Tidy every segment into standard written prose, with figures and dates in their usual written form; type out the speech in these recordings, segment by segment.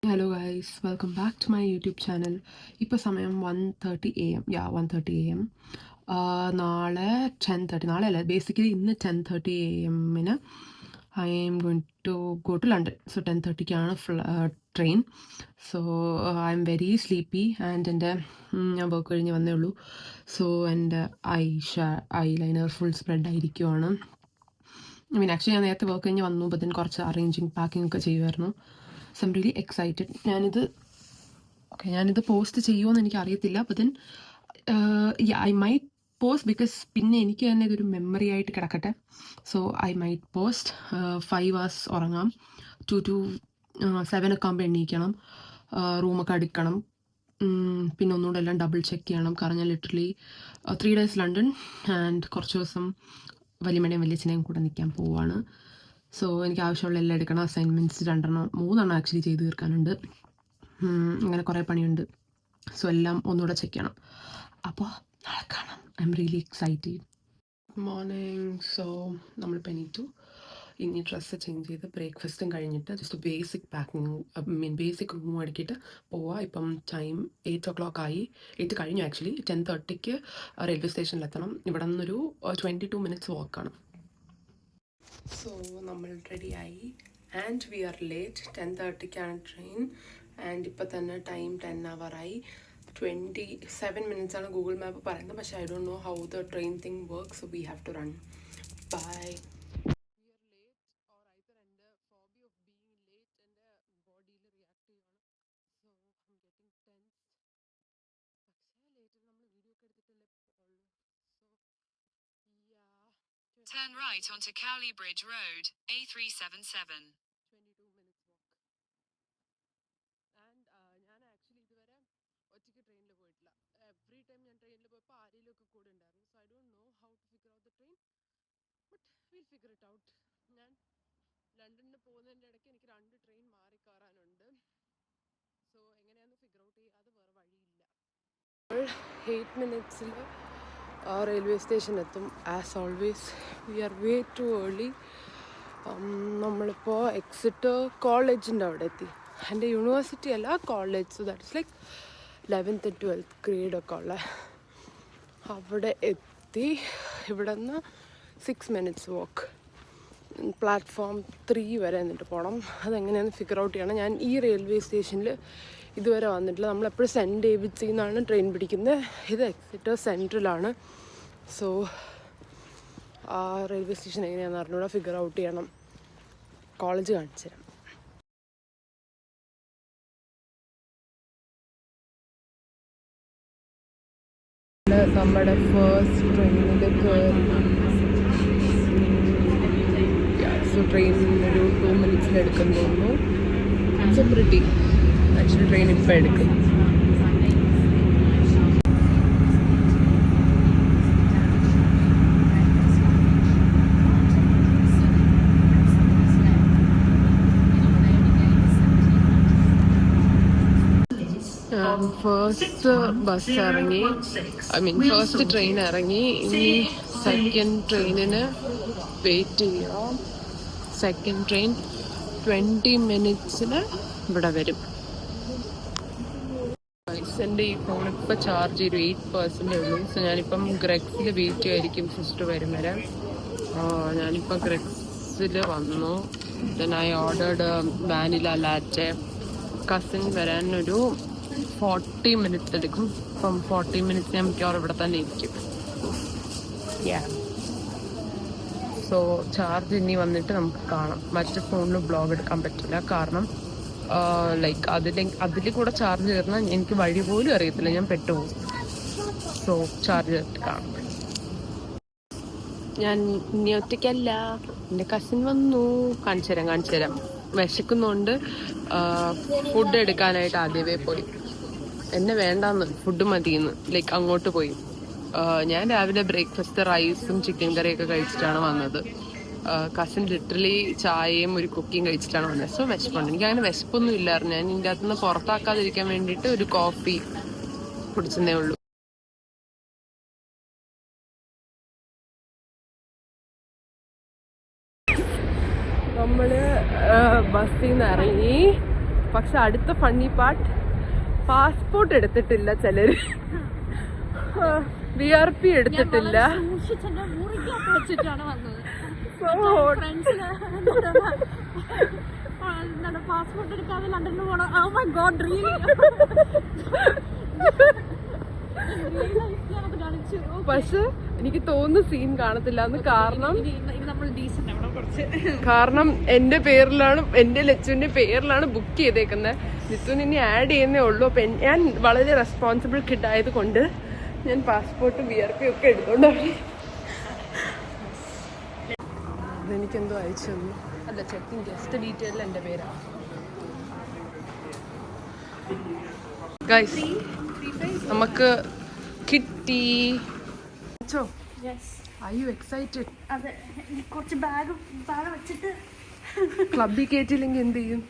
Hello guys, welcome back to my YouTube channel. ഇപ്പോൾ സമയം 1:30 AM. 1:30 AM. നാളെ 10:30, നാളെ അല്ല, ബേസിക്കലി ഇന്ന് 10:30 AM-ന് I am going to go to London. So 10:30-ക്കാണ് train. So I am very sleepy and ഞാൻ വർക്ക് കഴിഞ്ഞ് വന്നേ ഉള്ളൂ. സോ എൻ്റെ ഐ ലൈനർ ഫുൾ സ്പ്രെഡ് ആയിരിക്കുവാണ്. ആക്ച്വലി ഞാൻ നേരത്തെ വർക്ക് കഴിഞ്ഞ് വന്നു, ബട്ട് കുറച്ച് അറേഞ്ചിങ് പാക്കിംഗ് ഒക്കെ ചെയ്യുമായിരുന്നു. So I'm really excited. ഞാനിത് പോസ്റ്റ് ചെയ്യുമോ എന്ന് എനിക്ക് അറിയത്തില്ല. But I might post because പിന്നെ എനിക്ക് തന്നെ ഇതൊരു മെമ്മറി ആയിട്ട് കിടക്കട്ടെ. So I might post. 5 hours ഉറങ്ങാം, 2 to 7 ഒക്കെ ആകുമ്പോൾ എണീക്കണം, റൂമൊക്കെ അടുക്കണം, പിന്നെ ഒന്നുകൂടെ എല്ലാം ഡബിൾ ചെക്ക് ചെയ്യണം. കാരണം ഞാൻ ലിറ്ററലി 3 days ലണ്ടൻ ആൻഡ് കുറച്ച് ദിവസം വലിയമ്മയുടെയും വലിയച്ഛനെയും കൂടെ നിൽക്കാൻ പോവുകയാണ്. സോ എനിക്ക് ആവശ്യമുള്ള എല്ലാം എടുക്കണം. അസൈൻമെൻറ്റ്സ് 3 ആക്ച്വലി ചെയ്ത് തീർക്കാനുണ്ട്. അങ്ങനെ കുറേ പണിയുണ്ട്. സോ എല്ലാം ഒന്നുകൂടെ ചെക്ക് ചെയ്യണം. അപ്പോൾ നാളെ കാണാം. I am really excited. Morning. So നമ്മളിപ്പോൾ എണീറ്റു. ഇനി ഡ്രസ്സ് ചേഞ്ച് ചെയ്ത് ബ്രേക്ക്ഫാസ്റ്റും കഴിഞ്ഞിട്ട് just basic packing basic room അടുക്കിയിട്ട് പോവാം. ഇപ്പം ടൈം 8 o'clock ആയി. 8 കഴിഞ്ഞു ആക്ച്വലി. 10:30-ക്ക് റെയിൽവേ സ്റ്റേഷനിലെത്തണം. ഇവിടെ നിന്നൊരു 22 minutes വാക്കാണ്. സോ നമ്മൾ റെഡിയായി ആൻഡ് വി ആർ ലേറ്റ്. 10:30-ക്കാണ് ട്രെയിൻ ആൻഡ് ഇപ്പം തന്നെ ടൈം 10 hour ആയി. 27 minutes ആണ് ഗൂഗിൾ മാപ്പ് പറയുന്നത്. പക്ഷേ I don't know how the train thing work. So we have to run. Bye. Turn right onto Cowley Bridge Road, A377. 22 minutes walk. And ഞാൻ actually ഇതുവരെ ഒറ്റയ്ക്ക് ട്രെയിനിൽ പോയിട്ടില്ല. എവറി ടൈം ഞാൻ ട്രെയിനിൽ പോയപ്പോൾ ആരെങ്കിലുമൊക്കെ കൂടെ ഉണ്ടായിരുന്നു. So I don't know how to figure out the train, but will figure it out. ഞാൻ ലണ്ടനിൽ പോകുന്നതിൻ്റെ ഇടയ്ക്ക് എനിക്ക് 2 ട്രെയിൻ മാറി കയറാനുണ്ട്. സോ എങ്ങനെയാണെന്ന് ഫിഗർ ഔട്ട് ചെയ്യാതെ വേറെ വഴിയില്ല. 8 minutes റെയിൽവേ സ്റ്റേഷൻ എത്തും. As always we are way too early. നമ്മളിപ്പോൾ എക്സിറ്റ് കോളേജിൻ്റെ അവിടെ എത്തി. എൻ്റെ യൂണിവേഴ്സിറ്റി അല്ല, college. So that is like 11th and 12th grade ഒക്കെ ഉള്ള അവിടെ എത്തി. ഇവിടെ നിന്ന് 6 minutes വാക്ക്. പ്ലാറ്റ്ഫോം 3 വരെ എന്നിട്ട് പോകണം. അതെങ്ങനെയാണെന്ന് ഫിഗർ ഔട്ട് ചെയ്യണം. ഞാൻ ഈ റെയിൽവേ സ്റ്റേഷനിൽ ഇതുവരെ വന്നിട്ടില്ല. നമ്മളെപ്പോഴും സെൻറ്റ് ഡേവിഡ്സിൽ നിന്നാണ് ട്രെയിൻ പിടിക്കുന്നത്. ഇത് എക്സിറ്റർ സെൻട്രലാണ്. സോ ആ റെയിൽവേ സ്റ്റേഷൻ എങ്ങനെയാണെന്ന് അറിഞ്ഞൂടെ, ഫിഗർ ഔട്ട് ചെയ്യണം. കോളേജ് കാണിച്ചു തരാം. നമ്മുടെ ഫസ്റ്റ് ട്രെയിനിൽ കയറി. സോ ട്രെയിൻ ഒരു 2 minutes എടുക്കും തോന്നുന്നു. സോ പ്രിറ്റി ആക്ച്വലി ട്രെയിൻ ഇപ്പം എടുക്കും. ഫസ്റ്റ് ബസ് ഇറങ്ങി, ഫസ്റ്റ് ട്രെയിൻ ഇറങ്ങി. ഇനി സെക്കൻഡ് ട്രെയിനിന് വെയിറ്റ് ചെയ്യാം. സെക്കൻഡ് ട്രെയിൻ 20 minutes ഇവിടെ വരും. എൻ്റെ ഈ ഫോൺ ഇപ്പോൾ ചാർജ് ചെയ്തു 8% ഉള്ളൂ. സോ ഞാനിപ്പം ഗ്രെക്സിൽ വെയിറ്റ് ചെയ്യായിരിക്കും സിസ്റ്റർ വരും വരെ. ഞാനിപ്പോൾ ഗ്രെക്സിൽ വന്നു. Then I ordered vanilla latte. Cousin വരാൻ ഒരു 40 minutes എടുക്കും. അപ്പം 40 minutes ഞാൻ മിക്കവാറും ഇവിടെ തന്നെ ഇരിക്കും. സോ ചാർജ് ഇനി വന്നിട്ട് നമുക്ക് കാണാം. മറ്റേ ഫോണിൽ ബ്ലോഗ് എടുക്കാൻ പറ്റില്ല. കാരണം ലൈക്ക് അതിൽ കൂടെ ചാർജ് കയറുന്ന എനിക്ക് വഴി പോലും അറിയത്തില്ല, ഞാൻ പെട്ടുപോകും. സോ ചാർജ് ചെയ്തിട്ട് കാണാം. ഞാൻ ഇനി ഒറ്റയ്ക്കല്ല, എൻ്റെ കസിൻ വന്നു. കാണിച്ചു തരാം. വിശക്കുന്നുണ്ട്. ഫുഡ് എടുക്കാനായിട്ട് ആദ്യമേ പോയി. എന്നെ വേണ്ടാന്ന്, ഫുഡ് മതിയെന്ന്, ലൈക്ക് അങ്ങോട്ട് പോയി. ഞാൻ രാവിലെ ബ്രേക്ക്ഫാസ്റ്റ് റൈസും ചിക്കൻ കറിയൊക്കെ കഴിച്ചിട്ടാണ് വന്നത്. കസിൻ ലിറ്ററലി ചായയും ഒരു കുക്കിയും കഴിച്ചിട്ടാണ് വന്നത്. സോ വിശപ്പുണ്ട്. എനിക്ക് അങ്ങനെ വിശപ്പൊന്നും ഇല്ലായിരുന്നു. ഞാൻ ഇതിൻ്റെ അകത്തുനിന്ന് പുറത്താക്കാതിരിക്കാൻ വേണ്ടിയിട്ട് ഒരു കോഫി കുടിച്ചതേ ഉള്ളൂ. നമ്മൾ ബസ്സിൽ നിന്ന് ഇറങ്ങി. പക്ഷെ അടുത്ത ഫണ്ണി പാർട്ട്, പാസ്പോർട്ട് എടുത്തിട്ടില്ല ചിലര്, VRP എടുത്തിട്ടില്ല. പാസ്പോർട്ട് എടുക്കാതെ ലണ്ടനിൽ പോണം. Oh my god, really. പക്ഷെ എനിക്ക് തോന്നുന്നു സീൻ കാണത്തില്ല എന്ന്. കാരണം എന്റെ പേരിലാണ്, എന്റെ ലച്ചുവിന്റെ പേരിലാണ് ബുക്ക് ചെയ്തേക്കുന്നത്. നിത്തുവിന് ഇനി ആഡ് ചെയ്യുന്നേ ഉള്ളൂ. അപ്പൊ ഞാൻ വളരെ റെസ്പോൺസിബിൾ കിഡ് ആയത് കൊണ്ട് ഞാൻ പാസ്പോർട്ടും VRP ഒക്കെ എടുത്തോണ്ട് എനിക്കെന്തോ അയച്ചു തന്നു. അല്ല, ചെക്കിങ് ജസ്റ്റ് ഡീറ്റെയിലിൽ എൻ്റെ പേരാണ്. ഗൈസ്, നമുക്ക് കിട്ടി. Are you excited? അതെ, കുറച്ച് ബാഗ് വെച്ചിട്ട് ക്ലബിൽ കയറ്റില്ലെങ്കിൽ എന്ത് ചെയ്യും?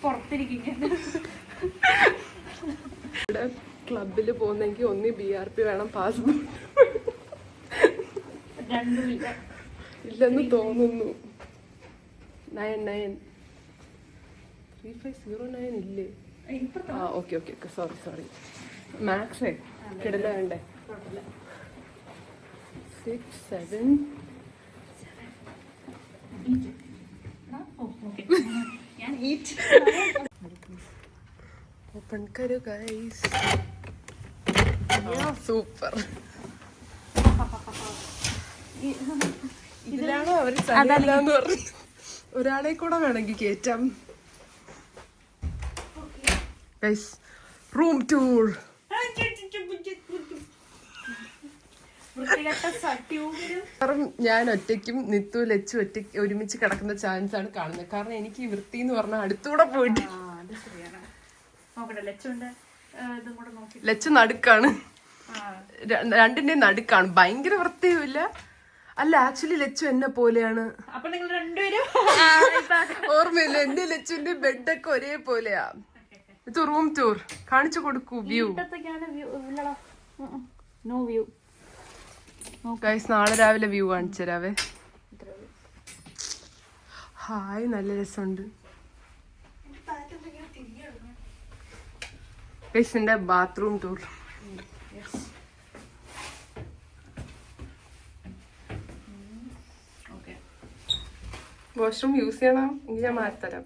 പുറത്തിരിക്കും. ഇവിടെ ക്ലബിൽ പോകുന്നെങ്കിൽ ഒന്നി VRP വേണം, പാസ്പോർട്ട് ഇല്ലെന്ന് തോന്നുന്നു. 993509 ഇല്ലേ? ആ, ഓക്കെ. സോറി. മാക്സേ കിടല വേണ്ടേ? 6 7 ഓപ്പൺ കരു ഗൈസ്. സൂപ്പർ. ഇതിലാണോ അവര് സ്ഥലമില്ലാന്ന് പറഞ്ഞു? ഒരാളെ കൂടെ വേണമെങ്കിൽ കേറ്റാം. Guys, room tour. കാരണം ഞാൻ ഒറ്റയ്ക്കും നിത്തു ലച്ചു ഒറ്റയ്ക്ക് ഒരുമിച്ച് കിടക്കുന്ന ചാൻസ് ആണ് കാണുന്നത്. കാരണം എനിക്ക് ഈ വൃത്തി എന്ന് പറഞ്ഞാൽ അടുത്തൂടെ പോയിട്ട് ലച്ചു നടുക്കാണ്, രണ്ടിന്റെ നടുക്കാണ്. ഭയങ്കര വൃത്തിയുമില്ല. അല്ല, ആക്ച്വലി ലച്ചു എന്നെ പോലെയാണ്. ഓർമ്മയില്ല, എന്റെ ലച്ചുവിന്റെ ബെഡൊക്കെ ഒരേ പോലെയാ. ഇത് റൂം ടൂർ കാണിച്ചു കൊടുക്കൂ. വ്യൂ ഗൈസ്, നാളെ രാവിലെ വ്യൂ കാണിച്ചു തരാവേ. ഹായ്, നല്ല രസമുണ്ട്. ഗൈസ്, എന്റെ ബാത്റൂം ടൂർ. വാഷ്റൂം യൂസ് ചെയ്യണം എങ്കിൽ ഞാൻ മാറ്റിത്തരാം.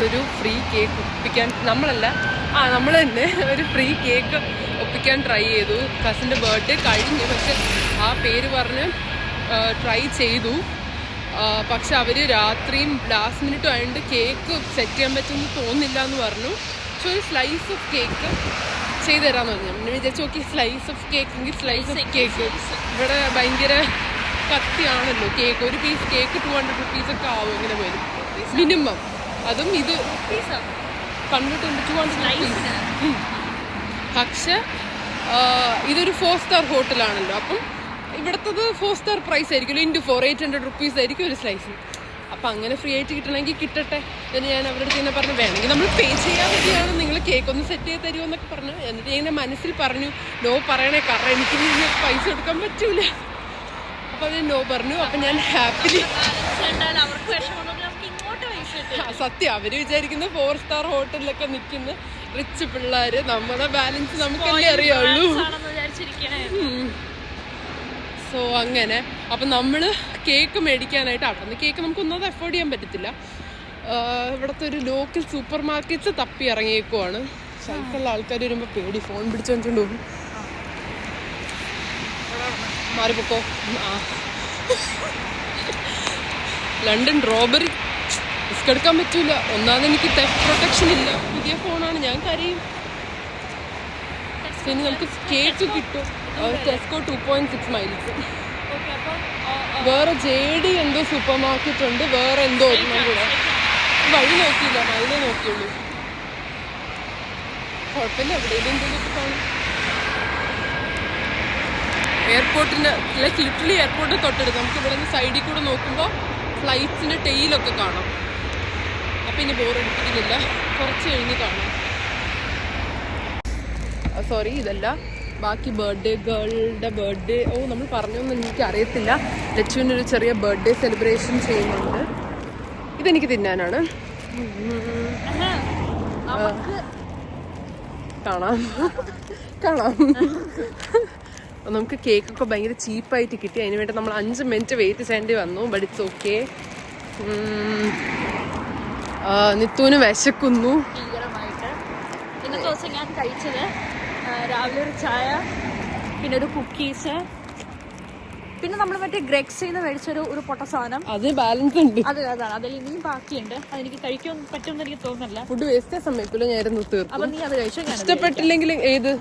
ഒരു ഫ്രീ കേക്ക് ഒപ്പിക്കാൻ നമ്മൾ തന്നെ ഒരു ഫ്രീ കേക്ക് ഒപ്പിക്കാൻ ട്രൈ ചെയ്തു. കസിൻ്റെ ബർത്ത്ഡേ കഴിഞ്ഞു, പക്ഷെ ആ പേര് പറഞ്ഞ് ട്രൈ ചെയ്തു. പക്ഷെ അവർ രാത്രിയും ലാസ്റ്റ് മിനിറ്റും ആയതുകൊണ്ട് കേക്ക് സെറ്റ് ചെയ്യാൻ പറ്റുമെന്ന് തോന്നുന്നില്ല എന്ന് പറഞ്ഞു. പക്ഷെ ഒരു സ്ലൈസ് ഓഫ് കേക്ക് ചെയ്തു തരാമെന്ന് പറഞ്ഞു. ഞാൻ വിചാരിച്ചു, ഓക്കെ, സ്ലൈസ് ഓഫ് കേക്ക് എങ്കിൽ സ്ലൈസ് ഓഫ് കേക്ക്. ഇവിടെ ഭയങ്കര കത്തിയാണല്ലോ കേക്ക്. ഒരു പീസ് കേക്ക് 200 rupees ആവും ഇങ്ങനെ വരും മിനിമം. അതും ഇത് കൺവേർട്ട് ചെയ്യുമ്പോൾ 200 rupees. പക്ഷെ ഇതൊരു 4-star ഹോട്ടലാണല്ലോ. അപ്പം ഇവിടുത്തത് 4-star പ്രൈസ് ആയിരിക്കുമല്ലോ. ഇൻറ്റു 4 800 rupees ആയിരിക്കും ഒരു സ്ലൈസിന്. അപ്പം അങ്ങനെ ഫ്രീ ആയിട്ട് കിട്ടണമെങ്കിൽ കിട്ടട്ടെ എന്ന് ഞാൻ അവരുടെ അടുത്ത് തന്നെ പറഞ്ഞു. വേണമെങ്കിൽ നമ്മൾ പേ ചെയ്യാൻ വേണ്ടിയാണ്, നിങ്ങൾ കേക്ക് ഒന്ന് സെറ്റ് ചെയ്ത് തരുമോ എന്നൊക്കെ പറഞ്ഞു. എന്നിട്ട് ഞാൻ മനസ്സിൽ പറഞ്ഞു, നോ പറയണേ, കാരണം എനിക്ക് പൈസ കൊടുക്കാൻ പറ്റൂല. അപ്പം അത് നോ പറഞ്ഞു. അപ്പം ഞാൻ ഹാപ്പിലി, സത്യം അവര് വിചാരിക്കുന്ന 4-star ഹോട്ടലിലൊക്കെ നിൽക്കുന്ന റിച്ച് പിള്ളേര്. നമ്മുടെ ബാലൻസ് നമുക്കല്ലേ അറിയാവുള്ളൂ. സോ അങ്ങനെ അപ്പം നമ്മൾ കേക്ക് മേടിക്കാനായിട്ട് അവിടെ നിന്ന് കേക്ക് നമുക്കൊന്നും അഫോർഡ് ചെയ്യാൻ പറ്റത്തില്ല. ഇവിടുത്തെ ഒരു ലോക്കൽ സൂപ്പർ മാർക്കറ്റ്സ് തപ്പി ഇറങ്ങിയേക്കുവാണ്. സൈക്കിളുള്ള ആൾക്കാർ വരുമ്പോൾ പേടി, ഫോൺ പിടിച്ചോണ്ട് പോകും. മാറിപ്പോക്കോ. ലണ്ടൻ റോബറി റിസ്ക് എടുക്കാൻ പറ്റൂല. ഒന്നാമത് എനിക്ക് തെഫ്റ്റ് പ്രൊട്ടക്ഷൻ ഇല്ല. പുതിയ ഫോണാണ്, ഞാൻ കരയും. പിന്നെ നമുക്ക് കേക്ക് കിട്ടും. Tesco 2.6 miles. വേറെ JD എന്തോ സൂപ്പർ മാർക്കറ്റ് ഉണ്ട്, വേറെ എന്തോ ഒരെണ്ണം കൂടെ. വഴി നോക്കിയില്ല, മൈലെ നോക്കിയുള്ളൂ. കുഴപ്പമില്ല, എവിടെയെങ്കിലും എന്തെങ്കിലും കാണും. എയർപോർട്ടിൻ്റെ ലിറ്ററലി എയർപോർട്ടിന് തൊട്ടടുത്ത് നമുക്ക് ഇവിടെ നിന്ന് സൈഡിൽ കൂടെ നോക്കുമ്പോൾ ഫ്ലൈറ്റ്സിൻ്റെ ടെയിലൊക്കെ കാണാം. അപ്പം ഇനി ബോറടിപ്പിക്കുന്നില്ല, കുറച്ച് കഴിഞ്ഞ് കാണാം. സോറി, ഇതല്ല ബാക്കി ബർത്ത്ഡേ ഗേളുടെ ബർത്ത്ഡേ നമ്മൾ പറഞ്ഞൊന്നും എനിക്ക് അറിയത്തില്ല. ലച്ചുവിനൊരു ചെറിയ ബർത്ത്ഡേ സെലിബ്രേഷൻ ചെയ്യുന്നുണ്ട്. ഇതെനിക്ക് തിന്നാനാണ്. കാണാം നമുക്ക് കേക്കൊക്കെ ഭയങ്കര ചീപ്പായിട്ട് കിട്ടി. അതിന് വേണ്ടി നമ്മൾ 5 മിനിറ്റ് വെയിറ്റ് ചെയ്യേണ്ടി വന്നു. But it's okay. നിത്തുവിന് വിശക്കുന്നു. ഇന്നത്തെ ദിവസം ഞാൻ കഴിച്ചത് രാവിലെ ഒരു ചായ, പിന്നെ ഒരു കുക്കീസ്, പിന്നെ നമ്മൾ മറ്റേ ഗ്രെക്സിന്ന് മേടിച്ചൊരു പൊട്ട സാധനം. അത് ബാലൻസ് ഉണ്ട്. അതാണ് അതിൽ ഇനിയും ബാക്കിയുണ്ട്. അതെനിക്ക് കഴിക്കാൻ പറ്റുമെന്ന് എനിക്ക് തോന്നുന്നില്ല. ഫുഡ് വേസ്റ്റ് സമയത്തില്ല, ഞാനിരുന്നു തീർക്കും. അപ്പൊ നീ അത് കഴിച്ചോ? ഇഷ്ടപ്പെട്ടില്ലെങ്കിൽ ഏത്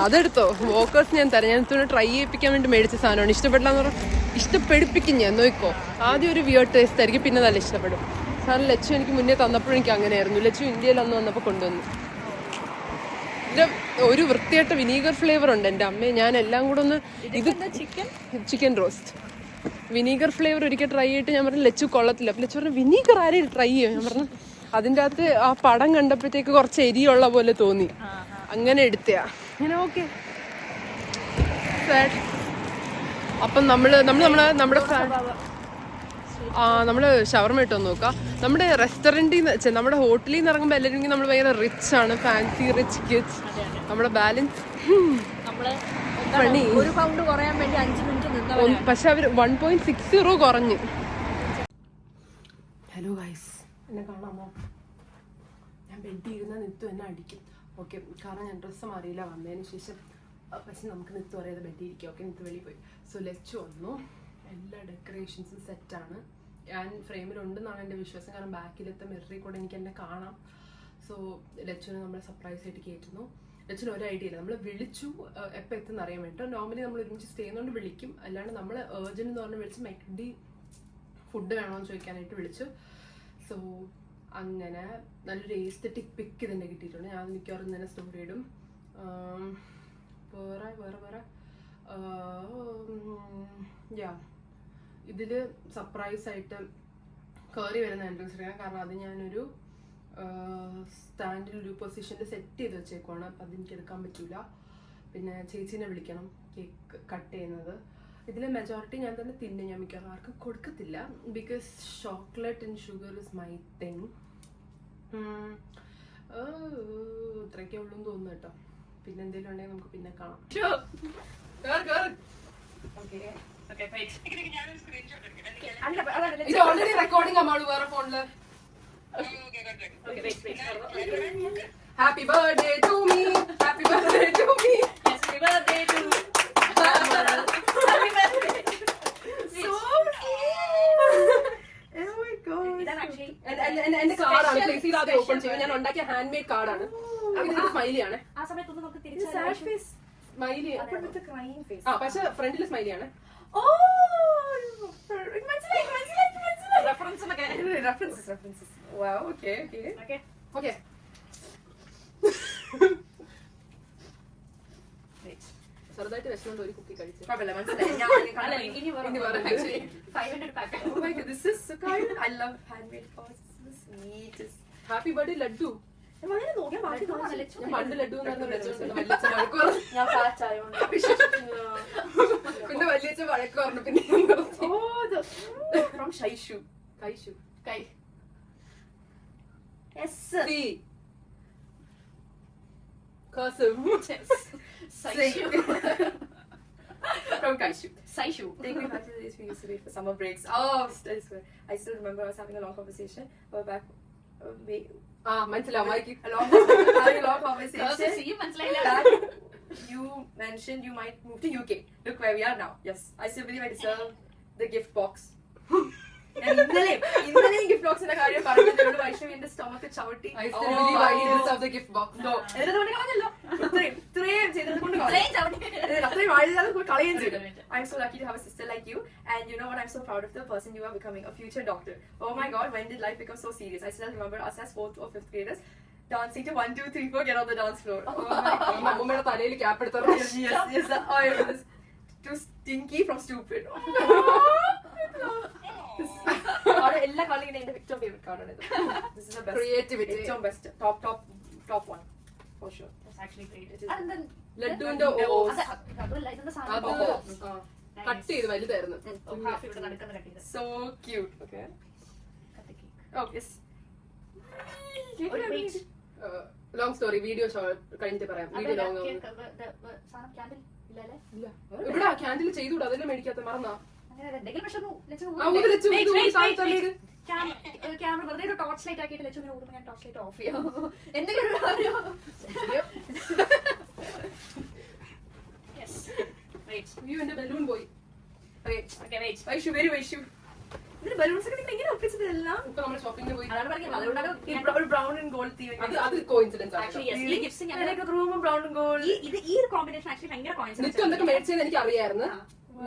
അതെടുത്തോ. വോക്കേഴ്സ് ഞാൻ തരാം. ഞാൻ ഇതൊന്ന് ട്രൈ ചെയ്യിപ്പിക്കാൻ വേണ്ടി മേടിച്ച സാധനമാണ്. ഇഷ്ടപ്പെട്ടില്ലെന്ന് പറഞ്ഞാൽ ഇഷ്ടപ്പെടുപ്പിക്കും ഞാൻ. നോക്കോ, ആദ്യം ഒരു വിയേർഡ് ടേസ്റ്റ് ആയിരിക്കും, പിന്നെ നല്ല ഇഷ്ടപ്പെടും. കാരണം ലച്ചു എനിക്ക് മുന്നേ തന്നപ്പോഴും എനിക്ക് അങ്ങനെയായിരുന്നു. ലച്ചു ഇന്ത്യയിൽ അന്ന് വന്നപ്പോൾ കൊണ്ടുവന്നു. ഇതിൻ്റെ ഒരു വൃത്തിയായിട്ട വിനീഗർ ഫ്ലേവർ ഉണ്ട്. എൻ്റെ അമ്മയെ ഞാൻ എല്ലാം കൂടെ ഒന്ന് ഇത് ചിക്കൻ റോസ്റ്റ് വിനീഗർ ഫ്ലേവർ ഒരിക്കൽ ട്രൈ ചെയ്തിട്ട് ഞാൻ പറഞ്ഞു ലച്ചു കൊള്ളത്തില്ല. അപ്പം ലച്ചു പറഞ്ഞു വിനീഗർ ആരെയും ട്രൈ ചെയ്യും. ഞാൻ പറഞ്ഞു അതിൻ്റെ അകത്ത് ആ പടം കണ്ടപ്പോഴത്തേക്ക് കുറച്ച് എരിയുള്ള പോലെ തോന്നി, അങ്ങനെ എടുത്തയാ. അങ്ങനെ ഓക്കെ. അപ്പം നമ്മൾ ഷവർമ ഇട്ടോ നോക്കാം. നമ്മുടെ റെസ്റ്റോറൻറ്റിൽ നിന്ന് നമ്മുടെ ഹോട്ടലിൽ നിന്ന് ഇറങ്ങുമ്പോൾ എല്ലാവരും നമ്മൾ ഭയങ്കര റിച്ച് ആണ്, ഫാൻസി റിച്ച് കിഡ്സ്. നമ്മുടെ ബാലൻസ് പണി പക്ഷെ അവർ 1.60 കുറഞ്ഞു. ഹലോ ഗൈസ്, എന്നെ കാണാമോ? ഞാൻ ബെഡിൽ ഇരുന്ന നിത്തു എന്നെ അടിക്കും. ഓക്കെ, കാരണം ഞാൻ ഡ്രസ്സ് മാറിയില്ല വന്നതിന് ശേഷം. പക്ഷെ നമുക്ക് നിത്തു അറിയാതെ ബെഡിൽ ഇരിക്കാം. ഓക്കെ, നിത്തു വെളിയിൽ പോയി. സോ ലച്ചു വന്നു. എല്ലാ ഡെക്കറേഷൻസും സെറ്റാണ്. ഞാൻ ഫ്രെയിമിലുണ്ടെന്നാണ് എൻ്റെ വിശ്വാസം. കാരണം ബാക്കിലത്തെ മിററിൽ കൂടെ എനിക്ക് എന്നെ കാണാം. സോ ലച്ചുവിനെ നമ്മൾ സർപ്രൈസ് ആയിട്ട് കയറ്റുന്നു. ലച്ചുവിന് ഒരു ഐഡിയ ഇല്ല. നമ്മൾ വിളിച്ചു എപ്പോൾ എത്തുന്ന അറിയാൻ വേണ്ടിയിട്ട്. നോർമലി നമ്മൾ ഒരുമിച്ച് സ്റ്റേ ചെയ്യുന്നതുകൊണ്ട് വിളിക്കും. അല്ലാണ്ട് നമ്മൾ ഏർജൻറ്റ് എന്ന് പറഞ്ഞ് വിളിച്ച് മെക്ഡി ഫുഡ് വേണമെന്ന് ചോദിക്കാനായിട്ട് വിളിച്ചു. സോ അങ്ങനെ നല്ലൊരു എസ്തെറ്റിക് പിക്ക് ഇതിൻ്റെ കിട്ടിയിട്ടുണ്ട്. ഞാൻ മിക്കവാറും തന്നെ സ്റ്റോറി ഇടും. വേറെ ഇതിൽ സർപ്രൈസ് ആയിട്ട് കയറി വരുന്ന എൻട്രൻസ് എടുക്കാം. കാരണം അത് ഞാനൊരു സ്റ്റാൻഡിൽ ഒരു പൊസിഷനിൽ സെറ്റ് ചെയ്ത് വെച്ചേക്കുവാണ്. അപ്പം അതെനിക്ക് എടുക്കാൻ പറ്റില്ല. പിന്നെ ചേച്ചീനെ വിളിക്കണം കേക്ക് കട്ട് ചെയ്യുന്നത്. ഇതിൽ മെജോറിറ്റി ഞാൻ തന്നെ തിന്നും. ഞാൻ മിക്കവാറും ആർക്കും കൊടുക്കത്തില്ല. Because chocolate and sugar is my thing. ഇത്രയൊക്കെ ഉള്ളൂ എന്ന് തോന്നുന്നു കേട്ടോ. പിന്നെ എന്തെങ്കിലും ഉണ്ടെങ്കിൽ നമുക്ക് പിന്നെ കാണാം. ഇത് ഓൾറെഡി റെക്കോർഡിംഗ് അമ്മാള് വേറെ ഫോണില്. Happy birthday to me, happy birthday to me, happy birthday to എന്റെ കാർഡാണ്. പ്ലീസ് ഇത് ആദ്യം ഓപ്പൺ ചെയ്യും. ഞാൻ ഉണ്ടാക്കിയ ഹാൻഡ് മെയ്ഡ് കാർഡാണ്. സ്മൈലി ആണ്. സ്മൈലി പക്ഷെ ഫ്രണ്ടില് സ്മൈലി ആണ്. ചെറുതായിട്ട് വിഷമം ഒരു കുക്കി കഴിച്ചു. Happy birthday Laddu. പണ്ട് ലഡ്ഡു പിന്നെ വലിയ വഴക്ക് പറഞ്ഞു. പിന്നെ from Kaishu. Saishu. Take me back to the days we used to wait for summer breaks. Oh, I still remember I was having a long conversation. We're back. Having a long conversation. That you mentioned you might move to UK. Look where we are now. Yes, I still believe I deserve the gift box. ഇന്നലെ gift ബോക്സിന്റെ കാര്യം പറഞ്ഞതിനോട് വൈഷ്ണവി എന്റെ stomach ചവിട്ടി. I'm so lucky to have a sister like you, and you know what, I'm so proud of the person you are becoming, a future doctor. Oh my god, when did life become so serious? I still remember us as 4th or 5th graders dancing to 1 2 3 4 get on the dance floor. Oh my god, മമ്മൂമ്മയുടെ തലയിൽ cap എടുത്തോ. Yes, oh, it was too stinky from stupid. എല്ലാ കളിയും എന്റെ ഏറ്റവും favourite കാർഡാണ് ഇത്. This is the best. Creativity. ഏറ്റവും best. Top one for sure. actually great. And then ലഡുവിന്റെ അതല്ല ഇതെന്താ അത് സാധനം കട്ട് ചെയ്ത് വലുതായിരുന്നു. ഹാഫ് ഇവിടെ നടക്കുന്ന കട്ട് ചെയ്ത് so cute. Okay long story video കഴിഞ്ഞിട്ട് പറയാം. വീഡിയോ ലോങ് ആവും. സാധനം ക്യാൻഡിൽ ഇല്ലല്ലേ ഇല്ല ഇവിടെ ക്യാൻഡിൽ ചെയ്തുകൂടാ, അതല്ലേ മേടിക്കാത്ത മറന്നാ. അങ്ങനെ എന്തെങ്കിലും പക്ഷെ ക്യാമറ വെറുതെ ഒരു ടോർച്ച് ലൈറ്റ് ആക്കിയിട്ട് ലച്ചു ഇങ്ങനെ ഓടുമ്പോൾ ഞാൻ ടോർച്ച് ലൈറ്റ് ഓഫ് ചെയ്യാം. എന്തെങ്കിലും ഒരു കാര്യം. എന്റെ ബലൂൺ പോയി. വൈഷു വെരി വൈഷു ഇതിന് ബലൂൺസ് ഒക്കെ നിങ്ങൾ എങ്ങനെ ഒപ്പിച്ചതല്ല? ഇപ്പൊ നമ്മൾ ഷോപ്പിംഗിന് പോയി. അതാണ് പറഞ്ഞത് അതുകൊണ്ടാണ് ബ്രൗൺ ആൻഡ് ഗോൾഡ് തീം. അത് കോയിൻസിഡൻസ് ആണ്. Brown and gold. ഈ ഒരു കോമ്പിനേഷൻ ആക്ച്വലി ഭയങ്കര കോയിൻസിഡൻസ്. നിത്യം എന്തൊക്കെ മേടിച്ചതെന്ന് എനിക്ക് അറിയായിരുന്നു.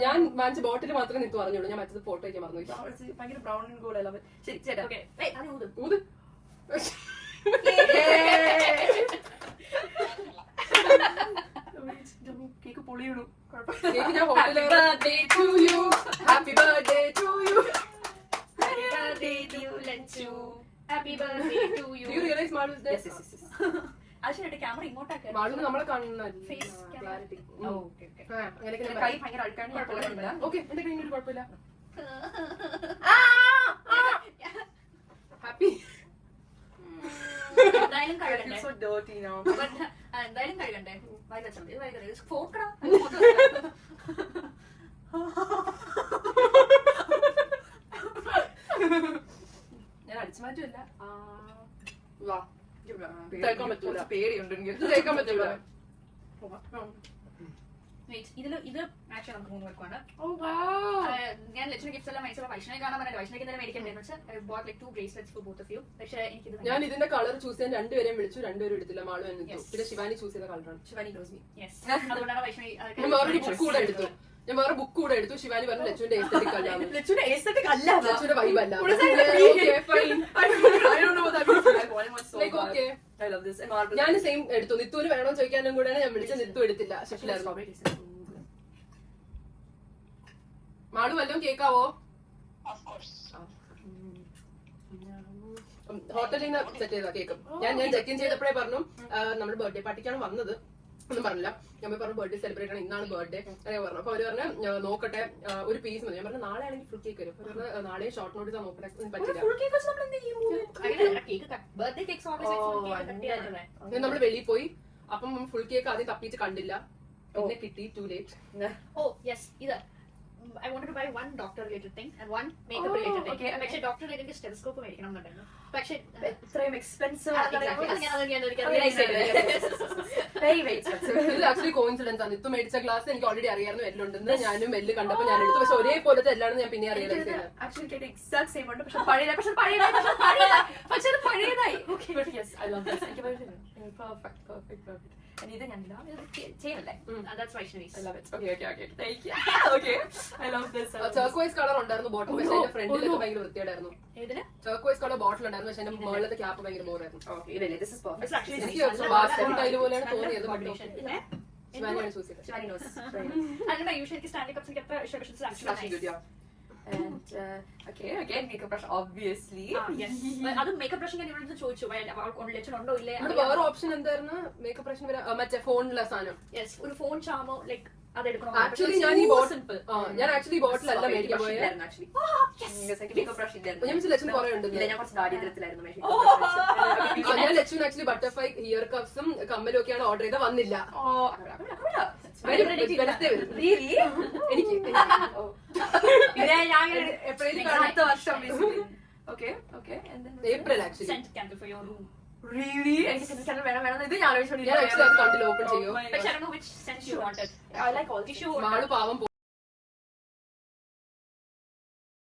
ഞാൻ വാങ്ങിച്ച ബോട്ടിൽ മാത്രമേ നിത്യം അറിഞ്ഞുള്ളൂ. ഞാൻ മറ്റത് ഫോട്ടോ അയക്കാൻ മറന്നു. ഭയങ്കര ബ്രൗൺ ആൻഡ് ഗോൾഡ് അല്ല. ശരി ചേട്ടാ ഊത്. കേക്ക് പൊളിയിടും. കേക്ക് ഞാൻ ഹോട്ടലിൽ birthday to you, happy birthday to you, happy birthday to Lachu, happy birthday to you. Do you realise Malu is Yes, yes, yes, yes. Actually camera ഇങ്ങോട്ടാക്കി മാളുവിന് നമ്മളെ കാണുന്ന ഫേസ് ക്ലാരിറ്റി. ഓക്കെ അങ്ങനെയൊക്കെ കൈ ഭയങ്കര അഴുക്കാണ്. കുഴപ്പമില്ല. ഓക്കെ എന്റെ കയ്യിൽ ഒരു കുഴപ്പമില്ല. ഹാപ്പി. എന്തായാലും കഴുകണ്ടേ? So dirty now. എന്തായാലും കഴുകണ്ടേ? വായി വെച്ചാൽ മതി. വായി കഴുകി ഫോക്കടാ. ഞാൻ അടിച്ചു മാറ്റമില്ല. വാ തേക്കാൻ പറ്റൂല. പേടിയുണ്ട് എനിക്ക്. ഇത് തേക്കാൻ പറ്റൂല. ഇത് ആക്ച്വലി നമുക്ക് 3 പേർക്കാണ്. ഓ വാവ്. ഞാൻ ലക്ഷ്മി ഗിഫ്റ്റ്സ് എല്ലാം മേടിച്ചപ്പോൾ വൈഷ്ണവെ കാണാൻ പറഞ്ഞത് വൈഷ്ണവിക്ക് തന്നെ മേടിക്കണ്ടേന്ന് വെച്ചാൽ I boat like 2 bracelets for both of you. പക്ഷേ എനിക്കിത് ഞാൻ ഇതിന്റെ കളർ ചൂസ് ചെയ്യാൻ രണ്ടുപേരെയും വിളിച്ചു, രണ്ടുപേരും എടുത്തില്ല. മാളു എന്നിട്ടു. പിന്നെ ശിവാനി ചൂസ് ചെയ്ത കളറാണ്. Shivani knows me. യെസ് അതുകൊണ്ടാണ് വൈഷ്ണവി ഞാൻ വേറൊരു ബുക്ക് കൂടെ എടുത്തു. ശിവാനി പറഞ്ഞു ലച്ചുവിന്റെ എസ്തെറ്റിക് അല്ല, ലച്ചുവിന്റെ aesthetic അല്ല അത്. ലച്ചുവിന്റെ വൈബ് അല്ല. What does that mean? Okay, fine. I don't know what that means. I want it so Like, bad. okay. I love this. And marble. ഞാൻ സെയിം എടുത്തു. നിത്തുവിന് വേണമെന്ന് ചോദിക്കാനും കൂടെയാണ് ഞാൻ വിളിച്ചത്. നിത്തു എടുത്തില്ല. ശശിലായിരുന്നു. Strawberry taste. മാളു വല്ലതും കേക്കാവോ? ഹോട്ടലിൽ നിന്ന് സെറ്റ് ചെയ്താ കേക്ക്. ഞാൻ ചെക്ക് ഇൻ ചെയ്തപ്പോഴേ പറഞ്ഞു നമ്മുടെ ബർത്ത്ഡേ പാർട്ടിക്കാണ് വന്നത് ഒന്നും പറഞ്ഞില്ല. ഞാൻ പറഞ്ഞു ബർത്ത്ഡേ സെലിബ്രേറ്റ് ആണ്, ഇന്നാണ് ബർത്ത്ഡേ അങ്ങനെ പറഞ്ഞു. അപ്പൊ അവര് പറഞ്ഞു നോക്കട്ടെ ഒരു പീസ് മതി. ഞാൻ പറഞ്ഞു നാളെ ആണെങ്കിൽ ഫുൾ കേക്ക് വരും. അവര് നാളെ ഷോർട്ട് നോട്ടീസ് നോക്കട്ടെ പറ്റില്ല. ബർത്ത്ഡേ കേക്ക്സ് നമ്മൾ വെളിയിൽ പോയി. അപ്പം ഫുൾ കേക്ക് ആദ്യം തപ്പിച്ച് കണ്ടില്ല, പിന്നെ കിട്ടി. To late. Oh yes, either. I wanted to buy one doctor related thing and one makeup related thing. Okay. പക്ഷേ ഡോക്ടർ റിലേറ്റഡ് സ്റ്റെതസ്കോപ്പ് മേടിക്കണം എന്നുണ്ടായിരുന്നു. പക്ഷേ ഇത്രയും expensive. Very expensive. ഇത് ആക്ച്വലി കോയിൻസിഡൻസ് ആണ്. ഇപ്പൊ മേടിച്ച ഗ്ലാസ് എനിക്ക് ഓൾറെഡി അറിയായിരുന്നു എല്ലുണ്ടെന്ന്. ഞാനും എല്ല് കണ്ടപ്പോ ഞാൻ എടുത്തു. പക്ഷെ ഒരേപോലത്തെ എല്ലാണെന്ന് ഞാൻ പിന്നെ റിയലൈസ് ചെയ്തത്. Actually get exact same ഉണ്ട്. പക്ഷെ പഴയതായി. Okay, but yes, I love this. എനിക്ക് perfect. And ഇത് ഞാൻ ചെയ്യല്ലേ? that's Vaishnavi's. I love it. Okay. Thank you. Okay. I love this. Turquoise colour ഉണ്ടായിരുന്നു ബോട്ടിൽ, പക്ഷെ അതിന്റെ ഫ്രണ്ടിലൊക്കെ ഭയങ്കര വൃത്തിയായിട്ടായിരുന്നു. ഏതിന്? ടർക്വൈസ് കളർ ബോട്ടിൽ ഉണ്ടായിരുന്നു, പക്ഷെ അതിന്റെ മുകളിലത്തെ ക്യാപ്പ് ഭയങ്കര ബോറായിരുന്നു. Okay, ഇതല്ലേ? This is perfect. It's actually എനിക്ക് ബാസ്കറ്റ് ടൈല് പോലെയാണ് തോന്നിയത്. combination. ഇല്ലേ? ശിവാനിയാണ് ചൂസ് ചെയ്തത്. Shivani knows. അങ്ങനെ usually എനിക്ക് സ്റ്റാൻഡി കപ്സ് എനിക്ക് അത്ര ഇഷ്ടപ്പെട്ടു. It's actually good, yeah. And okay, again makeup brush obviously. അത് മേക്കപ്പ് ബ്രഷ് ഞാൻ ഇവിടെ ചോദിച്ചു ലക്ഷണുണ്ടോ ഇല്ലേ. നമ്മുടെ വേറെ ഓപ്ഷൻ എന്തായിരുന്നു മേക്കപ്പ് ബ്രഷിന് വരെ മറ്റേ ഫോണിലെ സാധനം. യെസ് ഒരു ഫോൺ ചാമോ ലൈക്ക് അതെടുക്കണം. ആക്ച്വലി ഞാൻ ഈ ബോട്ടിൽ ബോട്ടിലല്ല മേടിക്കാൻ പോയത്. Makeup brush ഇല്ലായിരുന്നു. ഞാൻ ലക്ഷ്മി കുറെ ഉണ്ട്. ഞാൻ കുറച്ച് ദാരിദ്ര്യത്തിലായിരുന്നു. ഞാൻ ലക്ഷ്മി ആക്ച്വലി ബട്ടർഫ്ലൈ ഇയർ കപ്സും കമ്മലും ഒക്കെയാണ് ഓർഡർ ചെയ്ത വന്നില്ല. Really? എനിക്ക് എപ്പോഴേലും അടുത്ത വർഷം. Okay. And then April actually. Scent candle for your room. Really? എനിക്ക് scent candle വേണം ഇത് ഞാൻ ഞാൻ ആക്ച്വലി അത് കണ്ടില്ല ഓപ്പൺ ചെയ്യും. But I don't know which scent you wanted. I like all. Tissue. Malu പാവം